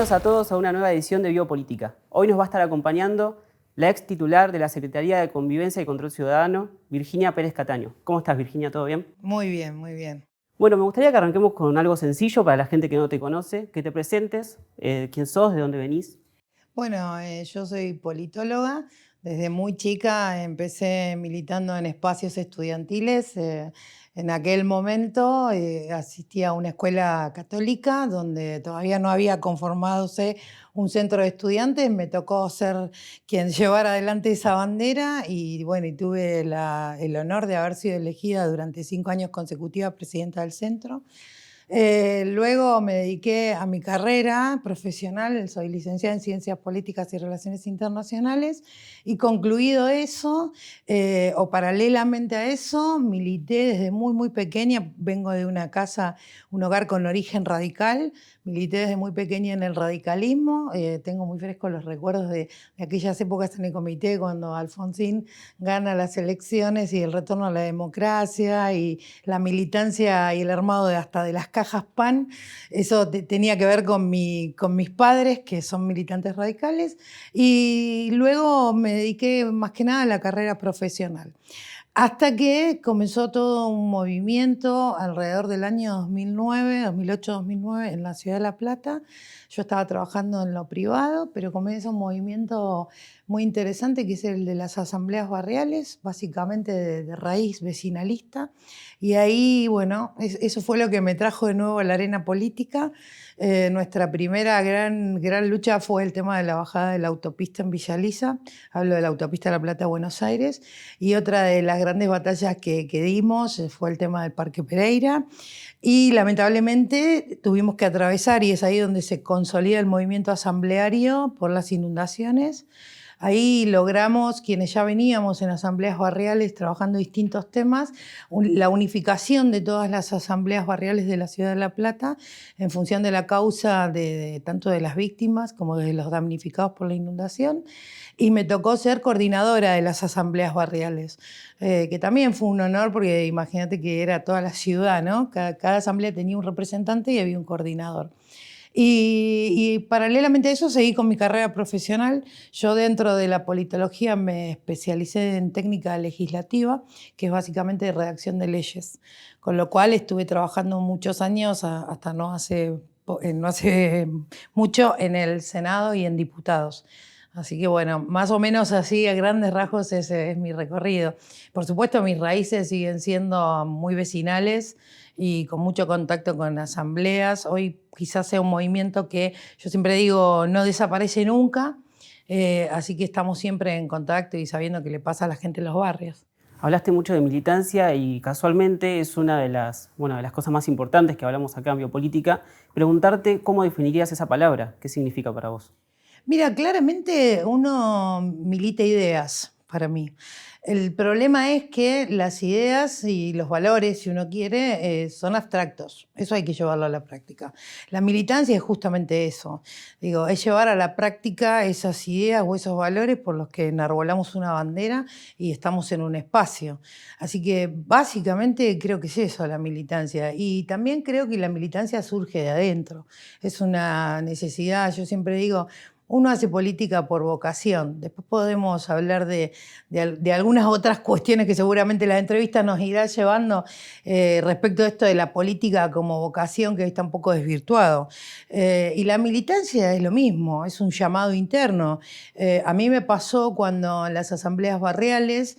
Bienvenidos a todos a una nueva edición de Biopolítica. Hoy nos va a estar acompañando la ex titular de la Secretaría de Convivencia y Control Ciudadano, Virginia Pérez Cataño. ¿Cómo estás, Virginia? ¿Todo bien? Muy bien, muy bien. Bueno, me gustaría que arranquemos con algo sencillo para la gente que no te conoce, que te presentes, quién sos, de dónde venís. Bueno, yo soy politóloga. Desde muy chica empecé militando en espacios estudiantiles. En aquel momento asistí a una escuela católica donde todavía no había conformadose un centro de estudiantes. Me tocó ser quien llevara adelante esa bandera y bueno, y tuve el honor de haber sido elegida durante 5 años consecutivos presidenta del centro. Luego me dediqué a mi carrera profesional, soy licenciada en Ciencias Políticas y Relaciones Internacionales, y concluido eso, o paralelamente a eso, milité desde muy, muy pequeña. Vengo de una casa, un hogar con origen radical, milité desde muy pequeña en el radicalismo. Tengo muy frescos los recuerdos de aquellas épocas en el comité cuando Alfonsín gana las elecciones y el retorno a la democracia y la militancia y el armado hasta de las cajas PAN. Eso tenía que ver con mis padres, que son militantes radicales, y luego me dediqué más que nada a la carrera profesional. Hasta que comenzó todo un movimiento alrededor del año 2009, 2008-2009, en la ciudad de La Plata. Yo estaba trabajando en lo privado, pero comienza un movimiento muy interesante que es el de las asambleas barriales, básicamente de raíz vecinalista. Y ahí, bueno, eso fue lo que me trajo de nuevo a la arena política. Nuestra primera gran lucha fue el tema de la bajada de la autopista en Villa Lisa. Hablo de la autopista La Plata-Buenos Aires. Y otra de las grandes batallas que dimos fue el tema del Parque Pereira. Y lamentablemente tuvimos que atravesar, y es ahí donde se consolida el movimiento asambleario por las inundaciones. Ahí logramos, quienes ya veníamos en asambleas barriales trabajando distintos temas, la unificación de todas las asambleas barriales de la ciudad de La Plata en función de la causa tanto de las víctimas como de los damnificados por la inundación. Y me tocó ser coordinadora de las asambleas barriales, que también fue un honor porque imagínate que era toda la ciudad, ¿no? Cada asamblea tenía un representante y había un coordinador. Y paralelamente a eso seguí con mi carrera profesional. Yo dentro de la politología me especialicé en técnica legislativa, que es básicamente redacción de leyes, con lo cual estuve trabajando muchos años, hasta no hace mucho, en el Senado y en diputados. Así que bueno, más o menos así a grandes rasgos ese es mi recorrido. Por supuesto, mis raíces siguen siendo muy vecinales y con mucho contacto con asambleas. Hoy quizás sea un movimiento que yo siempre digo no desaparece nunca, así que estamos siempre en contacto y sabiendo qué le pasa a la gente en los barrios. Hablaste mucho de militancia y casualmente es una de las cosas más importantes que hablamos acá en Biopolítica. Preguntarte cómo definirías esa palabra, qué significa para vos. Mira, claramente uno milita ideas para mí. El problema es que las ideas y los valores, si uno quiere, son abstractos. Eso hay que llevarlo a la práctica. La militancia es justamente eso. Digo, es llevar a la práctica esas ideas o esos valores por los que enarbolamos una bandera y estamos en un espacio. Así que básicamente creo que es eso la militancia. Y también creo que la militancia surge de adentro. Es una necesidad, yo siempre digo, uno hace política por vocación. Después podemos hablar de algunas otras cuestiones que seguramente la entrevista nos irá llevando respecto a esto de la política como vocación, que hoy está un poco desvirtuado. Y la militancia es lo mismo, es un llamado interno. A mí me pasó cuando en las asambleas barriales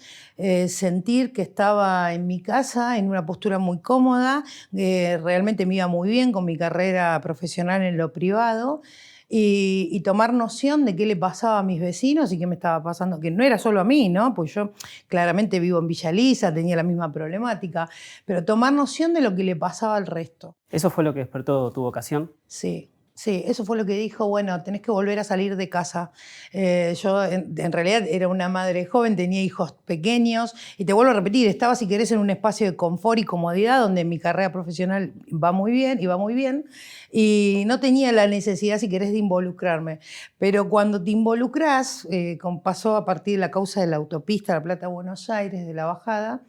sentir que estaba en mi casa en una postura muy cómoda, realmente me iba muy bien con mi carrera profesional en lo privado. Y tomar noción de qué le pasaba a mis vecinos y qué me estaba pasando, que no era solo a mí, ¿no? Pues yo claramente vivo en Villa Lisa, tenía la misma problemática, pero tomar noción de lo que le pasaba al resto. ¿Eso fue lo que despertó tu vocación? Sí. Sí, eso fue lo que dijo, bueno, tenés que volver a salir de casa. Yo en realidad era una madre joven, tenía hijos pequeños, y te vuelvo a repetir, estaba, si querés, en un espacio de confort y comodidad donde mi carrera profesional iba muy bien, y no tenía la necesidad, si querés, de involucrarme. Pero cuando te involucrás, como pasó a partir de la causa de la autopista La Plata-Buenos Aires, de la bajada,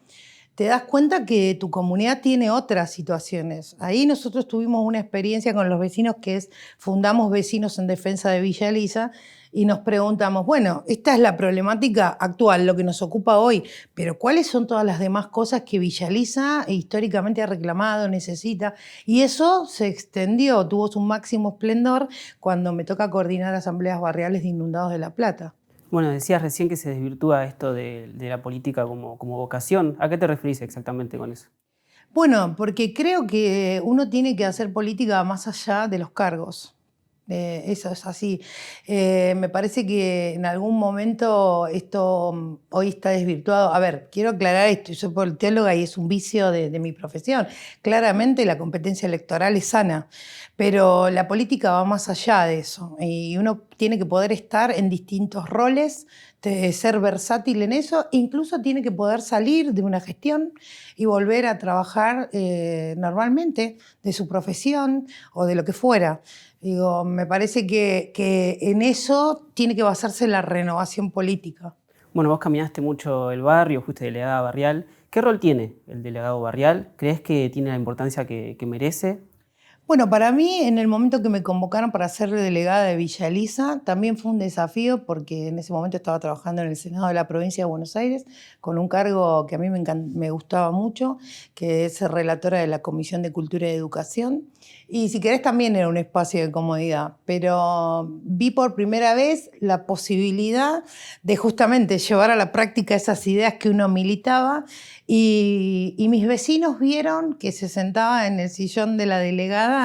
te das cuenta que tu comunidad tiene otras situaciones. Ahí nosotros tuvimos una experiencia con los vecinos fundamos Vecinos en Defensa de Villa Elisa y nos preguntamos, bueno, esta es la problemática actual, lo que nos ocupa hoy, pero ¿cuáles son todas las demás cosas que Villa Elisa históricamente ha reclamado, necesita? Y eso se extendió, tuvo su máximo esplendor cuando me toca coordinar asambleas barriales de inundados de La Plata. Bueno, decías recién que se desvirtúa esto de la política como vocación. ¿A qué te referís exactamente con eso? Bueno, porque creo que uno tiene que hacer política más allá de los cargos. Eso es así. Me parece que en algún momento esto hoy está desvirtuado. A ver, quiero aclarar esto, yo soy politóloga y es un vicio de mi profesión. Claramente la competencia electoral es sana, pero la política va más allá de eso y uno tiene que poder estar en distintos roles, ser versátil en eso, incluso tiene que poder salir de una gestión y volver a trabajar normalmente de su profesión o de lo que fuera. Digo, me parece que en eso tiene que basarse la renovación política. Bueno, vos caminaste mucho el barrio, fuiste delegada barrial. ¿Qué rol tiene el delegado barrial? ¿Crees que tiene la importancia que merece? Bueno, para mí, en el momento que me convocaron para ser delegada de Villa Elisa, también fue un desafío porque en ese momento estaba trabajando en el Senado de la Provincia de Buenos Aires con un cargo que a mí me gustaba mucho, que es ser relatora de la Comisión de Cultura y Educación. Y si querés también era un espacio de comodidad, pero vi por primera vez la posibilidad de justamente llevar a la práctica esas ideas que uno militaba y mis vecinos vieron que se sentaba en el sillón de la delegada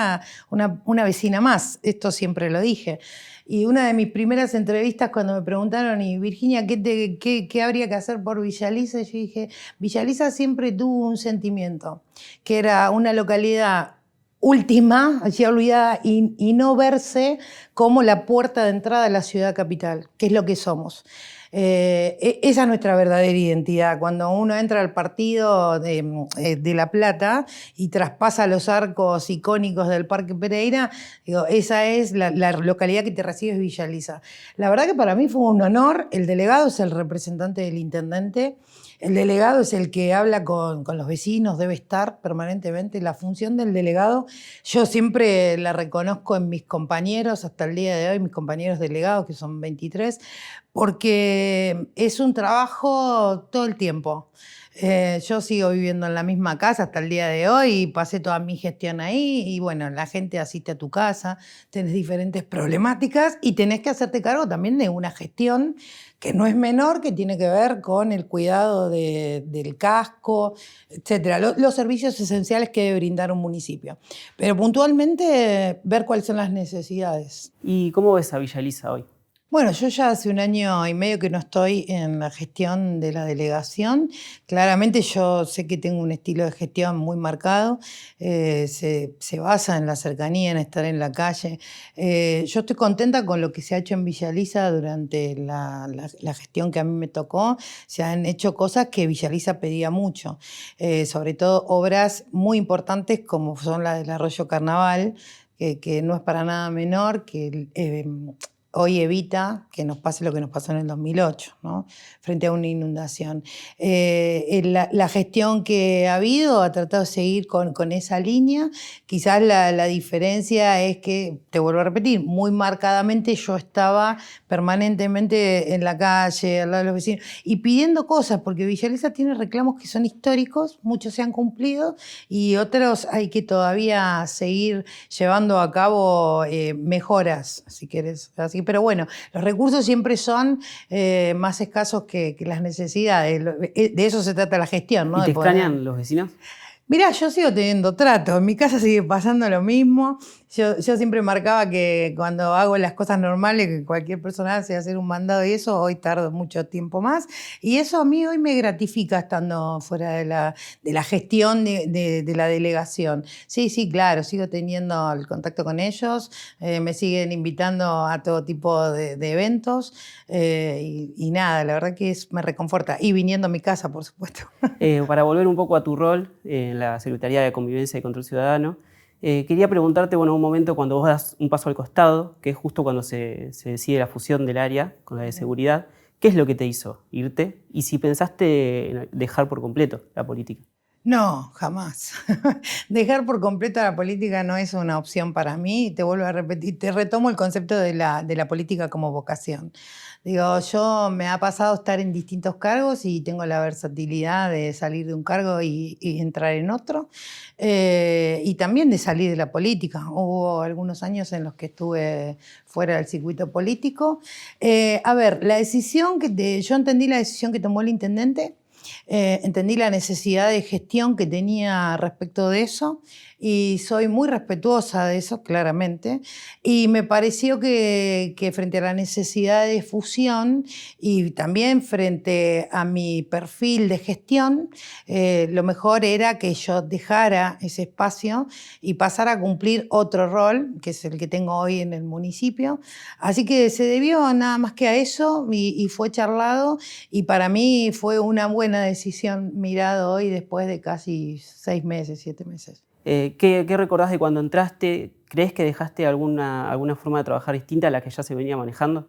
una vecina más, esto siempre lo dije. Y una de mis primeras entrevistas cuando me preguntaron, y Virginia, ¿qué habría que hacer por Villa Elisa? Yo dije, Villa Elisa siempre tuvo un sentimiento, que era una localidad última, allí olvidada, y no verse como la puerta de entrada a la ciudad capital, que es lo que somos. Esa es nuestra verdadera identidad. Cuando uno entra al partido de La Plata y traspasa los arcos icónicos del Parque Pereira, digo, esa es la localidad que te recibe, es Villa Elisa. La verdad que para mí fue un honor. El delegado es el representante del intendente. El delegado es el que habla con los vecinos, debe estar permanentemente. La función del delegado, yo siempre la reconozco en mis compañeros, hasta el día de hoy, mis compañeros delegados, que son 23, porque es un trabajo todo el tiempo. Yo sigo viviendo en la misma casa hasta el día de hoy y pasé toda mi gestión ahí y bueno, la gente asiste a tu casa, tenés diferentes problemáticas y tenés que hacerte cargo también de una gestión que no es menor, que tiene que ver con el cuidado del casco, etcétera, los servicios esenciales que debe brindar un municipio. Pero puntualmente ver cuáles son las necesidades. ¿Y cómo ves a Villa Elisa hoy? Bueno, yo ya hace 1 año y medio que no estoy en la gestión de la delegación. Claramente yo sé que tengo un estilo de gestión muy marcado, se basa en la cercanía, en estar en la calle. Yo estoy contenta con lo que se ha hecho en Villa Elisa durante la gestión que a mí me tocó. Se han hecho cosas que Villa Elisa pedía mucho, sobre todo obras muy importantes como son la del Arroyo Carnaval, que no es para nada menor, que hoy evita que nos pase lo que nos pasó en el 2008, ¿no? Frente a una inundación. La gestión que ha habido ha tratado de seguir con esa línea. Quizás la diferencia es que, te vuelvo a repetir, muy marcadamente yo estaba permanentemente en la calle, al lado de los vecinos, y pidiendo cosas, porque Villa Elisa tiene reclamos que son históricos, muchos se han cumplido y otros hay que todavía seguir llevando a cabo mejoras, si querés. Así, pero bueno, los recursos siempre son más escasos que las necesidades. De eso se trata la gestión, ¿no? ¿Y te De poder... extrañan los vecinos? Mirá, yo sigo teniendo trato, en mi casa sigue pasando lo mismo. Yo siempre marcaba que cuando hago las cosas normales, que cualquier persona hace hacer un mandado y eso, hoy tardo mucho tiempo más. Y eso a mí hoy me gratifica estando fuera de la gestión de la delegación. Sí, claro, sigo teniendo el contacto con ellos, me siguen invitando a todo tipo de eventos y nada, la verdad que me reconforta. Y viniendo a mi casa, por supuesto. Para volver un poco a tu rol en la Secretaría de Convivencia y Control Ciudadano, quería preguntarte, bueno, un momento cuando vos das un paso al costado, que es justo cuando se decide la fusión del área con la de seguridad, ¿Qué es lo que te hizo irte? Y si pensaste en dejar por completo la política. No, jamás. Dejar por completo la política no es una opción para mí. Te vuelvo a repetir, te retomo el concepto de la política como vocación. Digo, yo me ha pasado estar en distintos cargos y tengo la versatilidad de salir de un cargo y entrar en otro, y también de salir de la política. Hubo algunos años en los que estuve fuera del circuito político. A ver, yo entendí la decisión que tomó el intendente. Entendí la necesidad de gestión que tenía respecto de eso y soy muy respetuosa de eso, claramente. Y me pareció que frente a la necesidad de fusión y también frente a mi perfil de gestión, lo mejor era que yo dejara ese espacio y pasara a cumplir otro rol, que es el que tengo hoy en el municipio. Así que se debió nada más que a eso y fue charlado y para mí fue una buena decisión mirado hoy después de casi 6 meses, 7 meses. ¿Qué recordás de cuando entraste? ¿Crees que dejaste alguna forma de trabajar distinta a la que ya se venía manejando?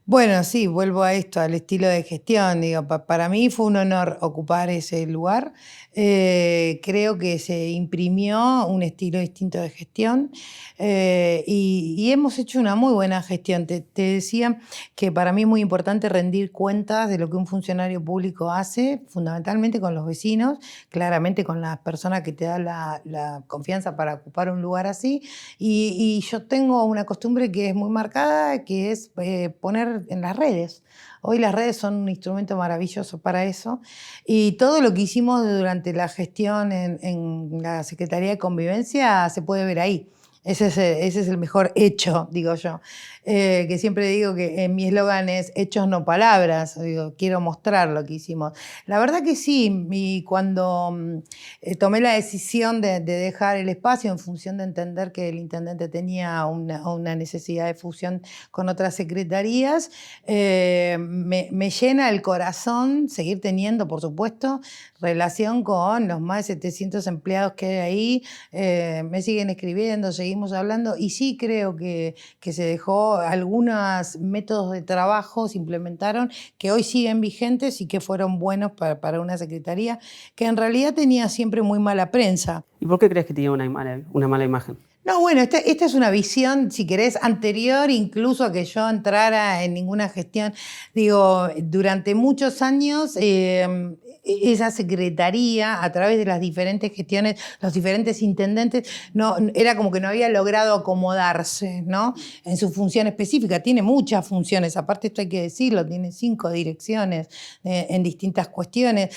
Bueno, sí, vuelvo a esto, al estilo de gestión. Digo, para mí fue un honor ocupar ese lugar. Creo que se imprimió un estilo distinto de gestión, y hemos hecho una muy buena gestión. Te decía que para mí es muy importante rendir cuentas de lo que un funcionario público hace, fundamentalmente con los vecinos, claramente con las personas que te dan la confianza para ocupar un lugar así. Y yo tengo una costumbre que es muy marcada, que es poner en las redes. Hoy las redes son un instrumento maravilloso para eso y todo lo que hicimos durante la gestión en la Secretaría de Convivencia se puede ver ahí. Ese es el mejor hecho, digo yo. Que siempre digo que mi eslogan es hechos no palabras. Digo, quiero mostrar lo que hicimos. La verdad que sí, y cuando tomé la decisión de dejar el espacio en función de entender que el intendente tenía una necesidad de fusión con otras secretarías, me llena el corazón seguir teniendo, por supuesto, relación con los más de 700 empleados que hay ahí. Me siguen escribiendo, seguimos hablando y sí creo que se dejó algunos métodos de trabajo, se implementaron que hoy siguen vigentes y que fueron buenos para una secretaría que en realidad tenía siempre muy mala prensa. ¿Y por qué crees que tenía una mala imagen? No, bueno, esta es una visión, si querés, anterior incluso a que yo entrara en ninguna gestión. Digo, durante muchos años esa secretaría, a través de las diferentes gestiones, los diferentes intendentes, era como que no había logrado acomodarse, ¿no? En su función específica. Tiene muchas funciones, aparte esto hay que decirlo, tiene 5 direcciones en distintas cuestiones.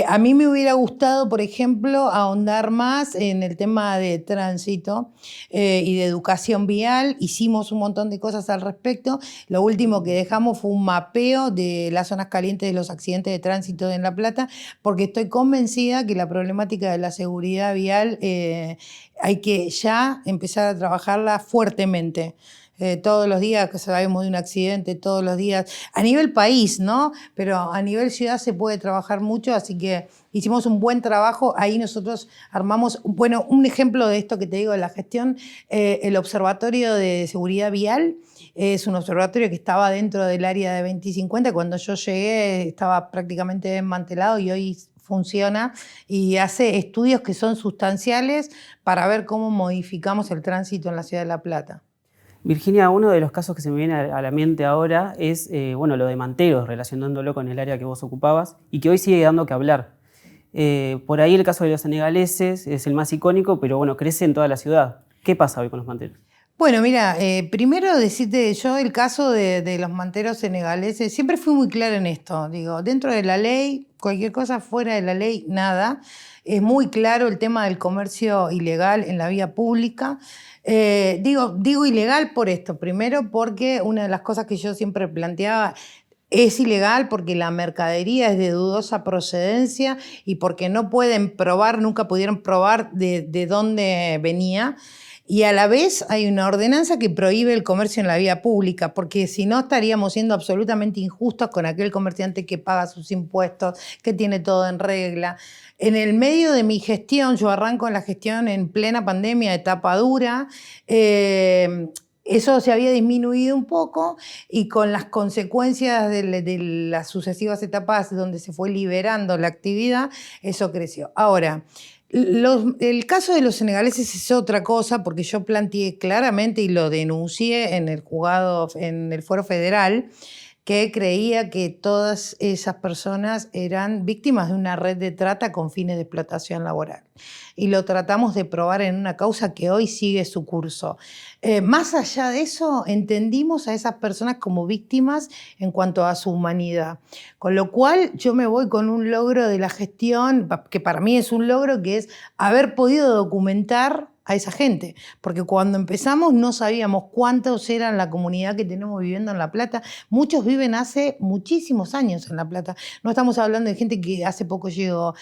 A mí me hubiera gustado, por ejemplo, ahondar más en el tema de tránsito y de educación vial. Hicimos un montón de cosas al respecto. Lo último que dejamos fue un mapeo de las zonas calientes de los accidentes de tránsito en La Plata, porque estoy convencida que la problemática de la seguridad vial hay que ya empezar a trabajarla fuertemente. Todos los días que sabemos de un accidente, todos los días, a nivel país, ¿no? Pero a nivel ciudad se puede trabajar mucho, así que hicimos un buen trabajo. Ahí nosotros armamos, bueno, un ejemplo de esto que te digo de la gestión, el Observatorio de Seguridad Vial. Es un observatorio que estaba dentro del área de 2050. Cuando yo llegué estaba prácticamente desmantelado y hoy funciona y hace estudios que son sustanciales para ver cómo modificamos el tránsito en la ciudad de La Plata. Virginia, uno de los casos que se me viene a la mente ahora es lo de Manteros, relacionándolo con el área que vos ocupabas y que hoy sigue dando que hablar. Por ahí el caso de los senegaleses es el más icónico, pero bueno, crece en toda la ciudad. ¿Qué pasa hoy con los manteros? Bueno, mira, primero decirte, yo el caso de los manteros senegaleses, siempre fui muy clara en esto. Digo, dentro de la ley, cualquier cosa fuera de la ley, nada. Es muy claro el tema del comercio ilegal en la vía pública. Digo ilegal por esto. Primero porque una de las cosas que yo siempre planteaba es ilegal porque la mercadería es de dudosa procedencia y porque no pueden probar, nunca pudieron probar de dónde venía. Y a la vez hay una ordenanza que prohíbe el comercio en la vía pública, porque si no estaríamos siendo absolutamente injustos con aquel comerciante que paga sus impuestos, que tiene todo en regla. En el medio de mi gestión, yo arranco en la gestión en plena pandemia, etapa dura, Eso se había disminuido un poco y con las consecuencias de las sucesivas etapas donde se fue liberando la actividad, eso creció. Ahora, el caso de los senegaleses es otra cosa porque yo planteé claramente y lo denuncié en el en el Foro Federal, que creía que todas esas personas eran víctimas de una red de trata con fines de explotación laboral. Y lo tratamos de probar en una causa que hoy sigue su curso. Más allá de eso, entendimos a esas personas como víctimas en cuanto a su humanidad. Con lo cual yo me voy con un logro de la gestión, que para mí es un logro, que es haber podido documentar a esa gente, porque cuando empezamos no sabíamos cuántos eran la comunidad que tenemos viviendo en La Plata. Muchos viven hace muchísimos años en La Plata. No estamos hablando de gente que hace poco llegó.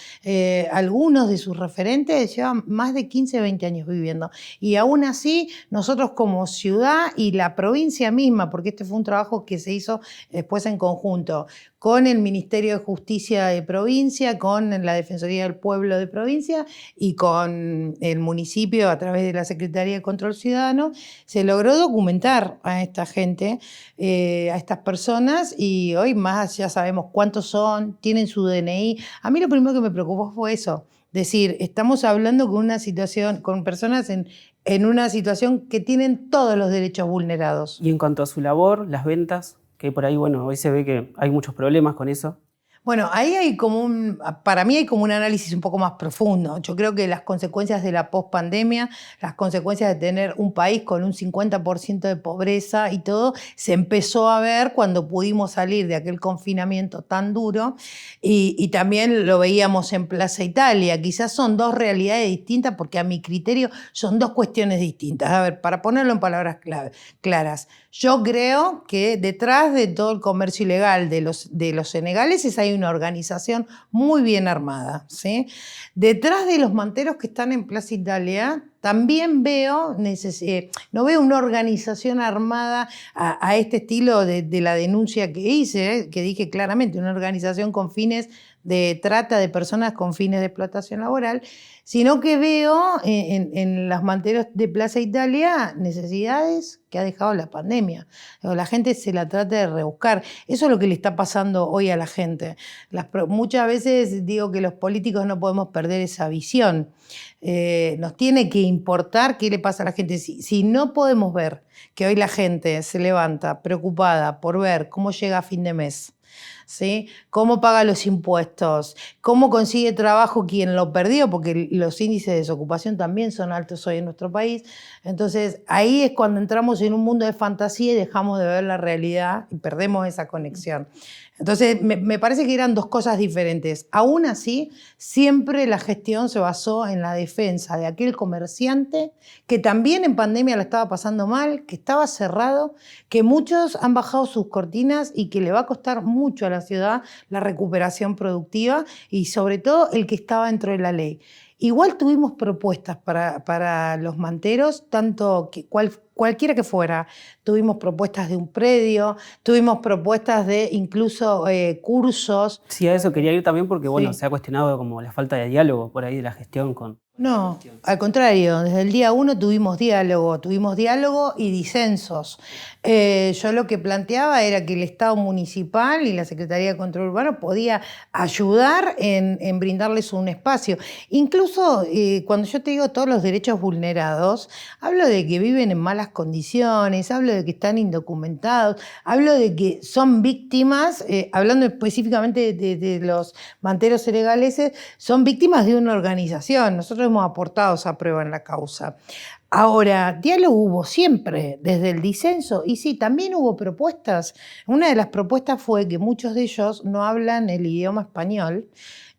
Algunos de sus referentes llevan más de 15, 20 años viviendo. Y aún así, nosotros como ciudad y la provincia misma, porque este fue un trabajo que se hizo después en conjunto con el Ministerio de Justicia de provincia, con la Defensoría del Pueblo de provincia y con el municipio a través de la Secretaría de Control Ciudadano, se logró documentar a esta gente, a estas personas, y hoy más ya sabemos cuántos son, tienen su DNI. A mí lo primero que me preocupó fue eso, decir, estamos hablando con una situación, con personas en una situación que tienen todos los derechos vulnerados. Y en cuanto a su labor, las ventas, que por ahí, bueno, hoy se ve que hay muchos problemas con eso. Bueno, ahí hay para mí hay como un análisis un poco más profundo. Yo creo que las consecuencias de la pospandemia, las consecuencias de tener un país con un 50% de pobreza y todo, se empezó a ver cuando pudimos salir de aquel confinamiento tan duro y también lo veíamos en Plaza Italia. Quizás son dos realidades distintas porque a mi criterio son dos cuestiones distintas. A ver, para ponerlo en palabras claras, yo creo que detrás de todo el comercio ilegal de los senegaleses hay una organización muy bien armada, ¿sí? Detrás de los manteros que están en Plaza Italia también veo, no veo una organización armada a este estilo de la denuncia que hice, que dije claramente, una organización con fines de trata de personas con fines de explotación laboral, sino que veo en los manteros de Plaza Italia necesidades que ha dejado la pandemia. La gente se la trata de rebuscar. Eso es lo que le está pasando hoy a la gente. Muchas veces digo que los políticos no podemos perder esa visión. Nos tiene que importar qué le pasa a la gente. Si no podemos ver que hoy la gente se levanta preocupada por ver cómo llega a fin de mes, ¿sí? Cómo paga los impuestos, cómo consigue trabajo quien lo perdió, porque los índices de desocupación también son altos hoy en nuestro país. Entonces, ahí es cuando entramos en un mundo de fantasía y dejamos de ver la realidad y perdemos esa conexión. Entonces, me parece que eran dos cosas diferentes. Aún así, siempre la gestión se basó en la defensa de aquel comerciante que también en pandemia la estaba pasando mal, que estaba cerrado, que muchos han bajado sus cortinas y que le va a costar mucho a la ciudad la recuperación productiva y sobre todo el que estaba dentro de la ley. Igual tuvimos propuestas para los manteros, tanto que cualquiera que fuera. Tuvimos propuestas de un predio, tuvimos propuestas de incluso cursos. Sí, a eso quería ir también porque, bueno, Sí. se ha cuestionado como la falta de diálogo por ahí de la gestión con... No, al contrario, desde el día 1 tuvimos diálogo y disensos. Yo lo que planteaba era que el Estado municipal y la Secretaría de Control Urbano podía ayudar en brindarles un espacio. Incluso cuando yo te digo todos los derechos vulnerados, hablo de que viven en malas condiciones, hablo de que están indocumentados, hablo de que son víctimas, hablando específicamente de los manteros senegaleses, son víctimas de una organización. Nosotros hemos aportado esa prueba en la causa. Ahora, diálogo hubo siempre, desde el disenso, y sí, también hubo propuestas. Una de las propuestas fue que muchos de ellos no hablan el idioma español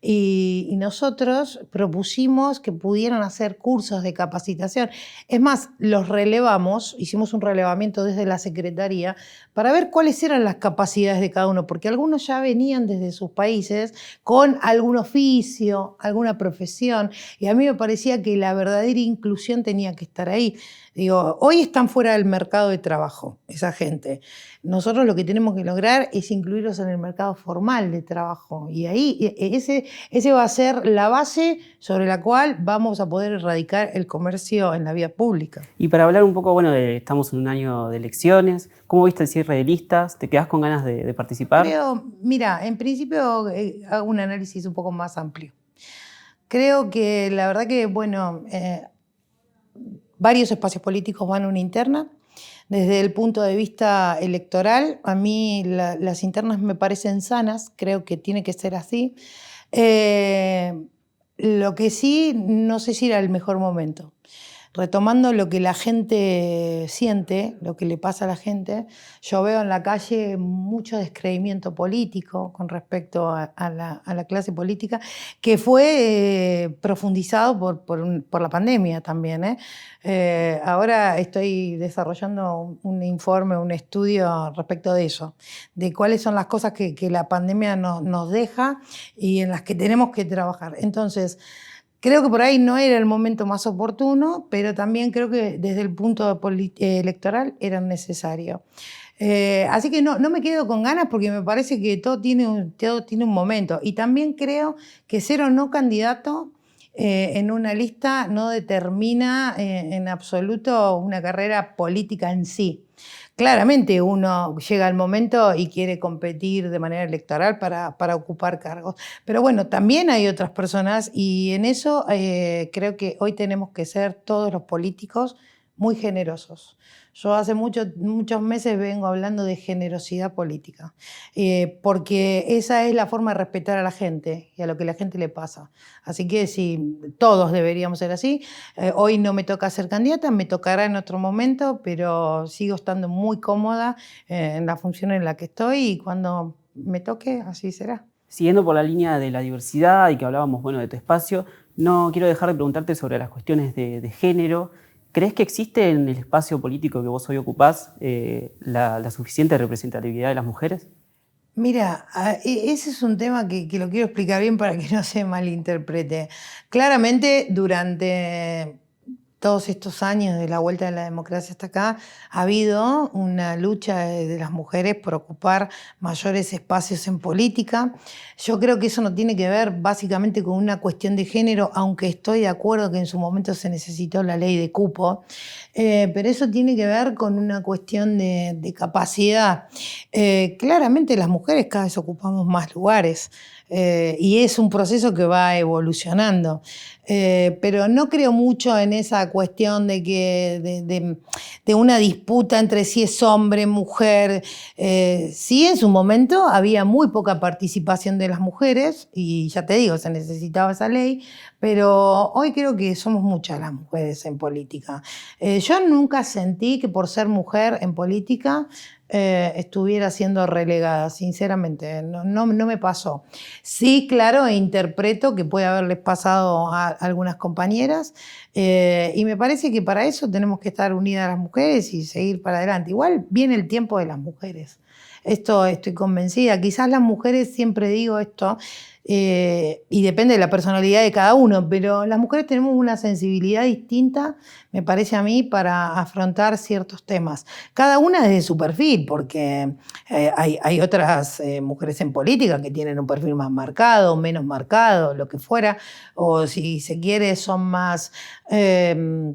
y nosotros propusimos que pudieran hacer cursos de capacitación. Es más, los relevamos, hicimos un relevamiento desde la Secretaría para ver cuáles eran las capacidades de cada uno, porque algunos ya venían desde sus países con algún oficio, alguna profesión, y a mí me parecía que la verdadera inclusión tenía que estar estar ahí. Digo, hoy están fuera del mercado de trabajo, esa gente. Nosotros lo que tenemos que lograr es incluirlos en el mercado formal de trabajo. Y ahí ese va a ser la base sobre la cual vamos a poder erradicar el comercio en la vía pública. Y para hablar un poco, bueno, estamos en un año de elecciones, ¿cómo viste el cierre de listas? ¿Te quedás con ganas de participar? Mira, en principio hago un análisis un poco más amplio. Creo que la verdad que, bueno, varios espacios políticos van a una interna. Desde el punto de vista electoral, a mí las internas me parecen sanas, creo que tiene que ser así. Lo que sí, no sé si era el mejor momento. Retomando lo que la gente siente, lo que le pasa a la gente, yo veo en la calle mucho descreimiento político con respecto a la clase política, que fue profundizado por la pandemia también. Ahora estoy desarrollando un informe, un estudio respecto de eso, de cuáles son las cosas que la pandemia nos deja y en las que tenemos que trabajar. Entonces, creo que por ahí no era el momento más oportuno, pero también creo que desde el punto electoral era necesario. Así que no me quedo con ganas porque me parece que todo tiene un momento. Y también creo que ser o no candidato en una lista no determina en absoluto una carrera política en sí. Claramente uno llega al momento y quiere competir de manera electoral para ocupar cargos. Pero bueno, también hay otras personas y en eso creo que hoy tenemos que ser todos los políticos muy generosos. Yo hace muchos meses vengo hablando de generosidad política, porque esa es la forma de respetar a la gente y a lo que a la gente le pasa. Así que sí, todos deberíamos ser así. Hoy no me toca ser candidata, me tocará en otro momento, pero sigo estando muy cómoda en la función en la que estoy y cuando me toque, así será. Siguiendo por la línea de la diversidad y que hablábamos, bueno, de tu espacio, no quiero dejar de preguntarte sobre las cuestiones de género. ¿Crees que existe en el espacio político que vos hoy ocupás la suficiente representatividad de las mujeres? Mira, ese es un tema que lo quiero explicar bien para que no se malinterprete. Claramente, durante todos estos años de la vuelta de la democracia hasta acá, ha habido una lucha de las mujeres por ocupar mayores espacios en política. Yo creo que eso no tiene que ver básicamente con una cuestión de género, aunque estoy de acuerdo que en su momento se necesitó la ley de cupo, pero eso tiene que ver con una cuestión de capacidad. Claramente las mujeres cada vez ocupamos más lugares. Y es un proceso que va evolucionando. Pero no creo mucho en esa cuestión de una disputa entre si es hombre, mujer. Sí, en su momento había muy poca participación de las mujeres, y ya te digo, se necesitaba esa ley, pero hoy creo que somos muchas las mujeres en política. Yo nunca sentí que por ser mujer en política estuviera siendo relegada, sinceramente, no me pasó. Sí, claro, interpreto que puede haberles pasado a algunas compañeras y me parece que para eso tenemos que estar unidas las mujeres y seguir para adelante. Igual viene el tiempo de las mujeres. Esto estoy convencida. Quizás las mujeres, siempre digo esto, y depende de la personalidad de cada uno, pero las mujeres tenemos una sensibilidad distinta, me parece a mí, para afrontar ciertos temas. Cada una desde su perfil, porque hay otras mujeres en política que tienen un perfil más marcado, menos marcado, lo que fuera, o si se quiere son más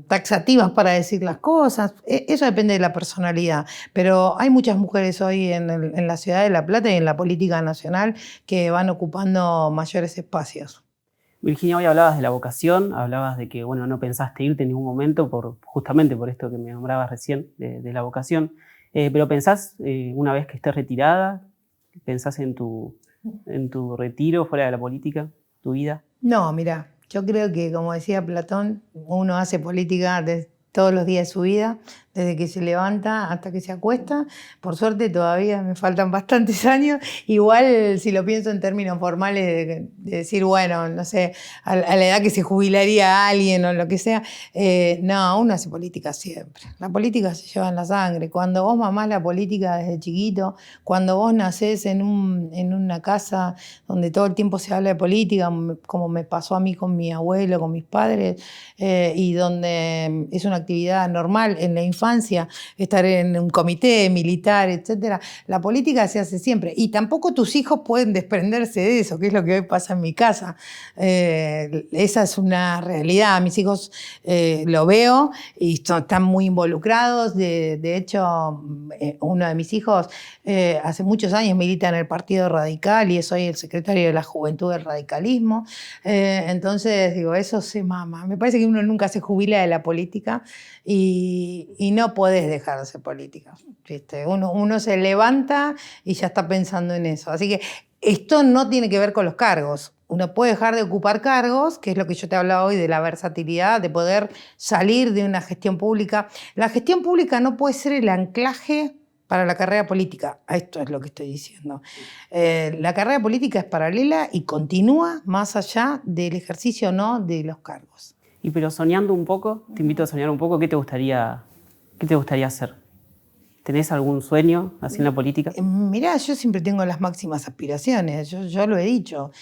taxativas para decir las cosas. Eso depende de la personalidad, pero hay muchas mujeres hoy en la ciudad de La Plata y en la política nacional que van ocupando mayores espacios. Virginia, hoy hablabas de la vocación, hablabas de que bueno, no pensaste irte en ningún momento justamente por esto que me nombrabas recién de la vocación, pero ¿pensás una vez que estés retirada, pensás en tu retiro fuera de la política, tu vida? No, mira, yo creo que, como decía Platón, uno hace política todos los días de su vida, desde que se levanta hasta que se acuesta. Por suerte todavía me faltan bastantes años. Igual si lo pienso en términos formales de decir, bueno, no sé, a la edad que se jubilaría alguien o lo que sea, no, uno hace política siempre. La política se lleva en la sangre. Cuando vos mamás la política desde chiquito, cuando vos nacés en una casa donde todo el tiempo se habla de política, como me pasó a mí con mi abuelo, con mis padres, y donde es una actividad normal en la infancia, estar en un comité militar, etcétera. La política se hace siempre. Y tampoco tus hijos pueden desprenderse de eso, que es lo que hoy pasa en mi casa. Esa es una realidad. Mis hijos lo veo y están muy involucrados. De hecho, uno de mis hijos hace muchos años milita en el Partido Radical y es hoy el secretario de la Juventud del Radicalismo. Entonces, digo, eso se mama. Me parece que uno nunca se jubila de la política y no podés dejar de hacer política, ¿viste? Uno se levanta y ya está pensando en eso. Así que esto no tiene que ver con los cargos. Uno puede dejar de ocupar cargos, que es lo que yo te hablaba hoy de la versatilidad, de poder salir de una gestión pública. La gestión pública no puede ser el anclaje para la carrera política. Esto es lo que estoy diciendo. La carrera política es paralela y continúa más allá del ejercicio o no de los cargos. Y pero soñando un poco, te invito a soñar un poco, ¿qué te gustaría hacer? ¿Tenés algún sueño así en la política? Mirá, yo siempre tengo las máximas aspiraciones, yo lo he dicho.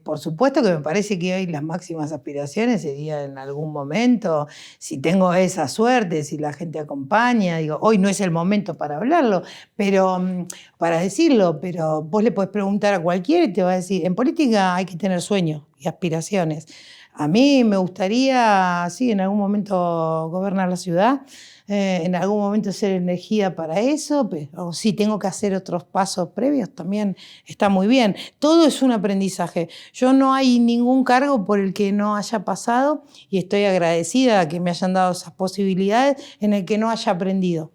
Por supuesto que me parece que hoy las máximas aspiraciones sería en algún momento, si tengo esa suerte, si la gente acompaña, digo, hoy no es el momento para hablarlo, pero para decirlo, pero vos le podés preguntar a cualquiera y te va a decir, en política hay que tener sueños y aspiraciones. A mí me gustaría, sí, en algún momento gobernar la ciudad, en algún momento ser elegida para eso, pero si tengo que hacer otros pasos previos también está muy bien. Todo es un aprendizaje. Yo no hay ningún cargo por el que no haya pasado y estoy agradecida que me hayan dado esas posibilidades en el que no haya aprendido.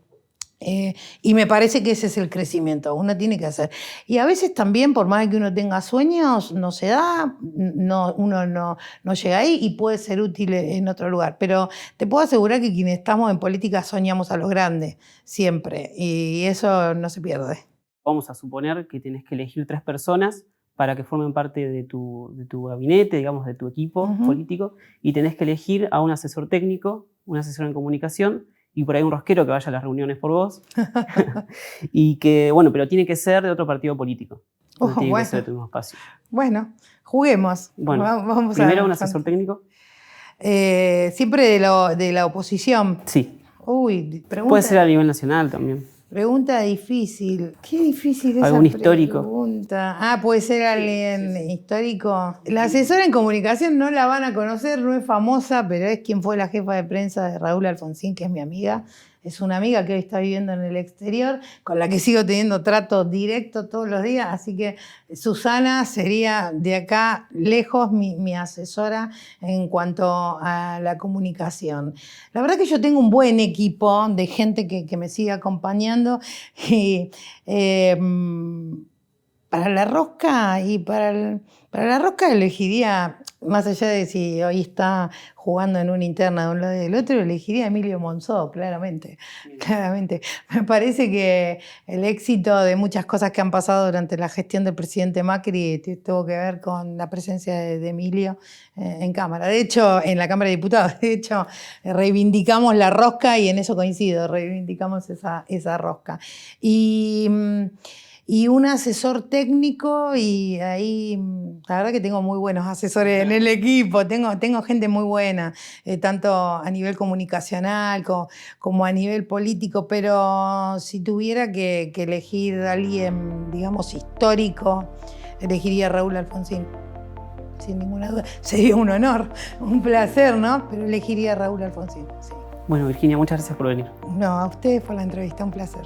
Y me parece que ese es el crecimiento, uno tiene que hacer. Y a veces también, por más que uno tenga sueños, no se da, uno no llega ahí y puede ser útil en otro lugar. Pero te puedo asegurar que quienes estamos en política soñamos a lo grande, siempre, y eso no se pierde. Vamos a suponer que tenés que elegir 3 personas para que formen parte de tu gabinete, digamos, de tu equipo político, y tenés que elegir a un asesor técnico, un asesor en comunicación, y por ahí un rosquero que vaya a las reuniones por vos. Y que, bueno, pero tiene que ser de otro partido político. No tiene que ser de tu mismo espacio. Bueno, juguemos. Bueno, vamos primero un asesor técnico. Siempre de la oposición. Sí. Uy, pregunta. Puede ser a nivel nacional también. Pregunta difícil. Qué difícil es ¿Algún esa histórico? Pregunta. Puede ser alguien histórico. La asesora en comunicación no la van a conocer, no es famosa, pero es quien fue la jefa de prensa de Raúl Alfonsín, que es mi amiga. Es una amiga que hoy está viviendo en el exterior, con la que sigo teniendo trato directo todos los días. Así que Susana sería de acá lejos mi asesora en cuanto a la comunicación. La verdad que yo tengo un buen equipo de gente que me sigue acompañando. Y, para la rosca para la rosca elegiría, más allá de si hoy está jugando en una interna de un lado y del otro, elegiría a Emilio Monzó, claramente. Claramente. Me parece que el éxito de muchas cosas que han pasado durante la gestión del presidente Macri tuvo que ver con la presencia de Emilio en Cámara. De hecho, en la Cámara de Diputados, de hecho, reivindicamos la rosca y en eso coincido, reivindicamos esa rosca. Y un asesor técnico, y ahí la verdad que tengo muy buenos asesores en el equipo, tengo gente muy buena, tanto a nivel comunicacional como a nivel político, pero si tuviera que elegir a alguien, digamos, histórico, elegiría a Raúl Alfonsín, sin ninguna duda. Sería un honor, un placer, ¿no? Pero elegiría a Raúl Alfonsín, sí. Bueno, Virginia, muchas gracias por venir. No, a ustedes por la entrevista, un placer.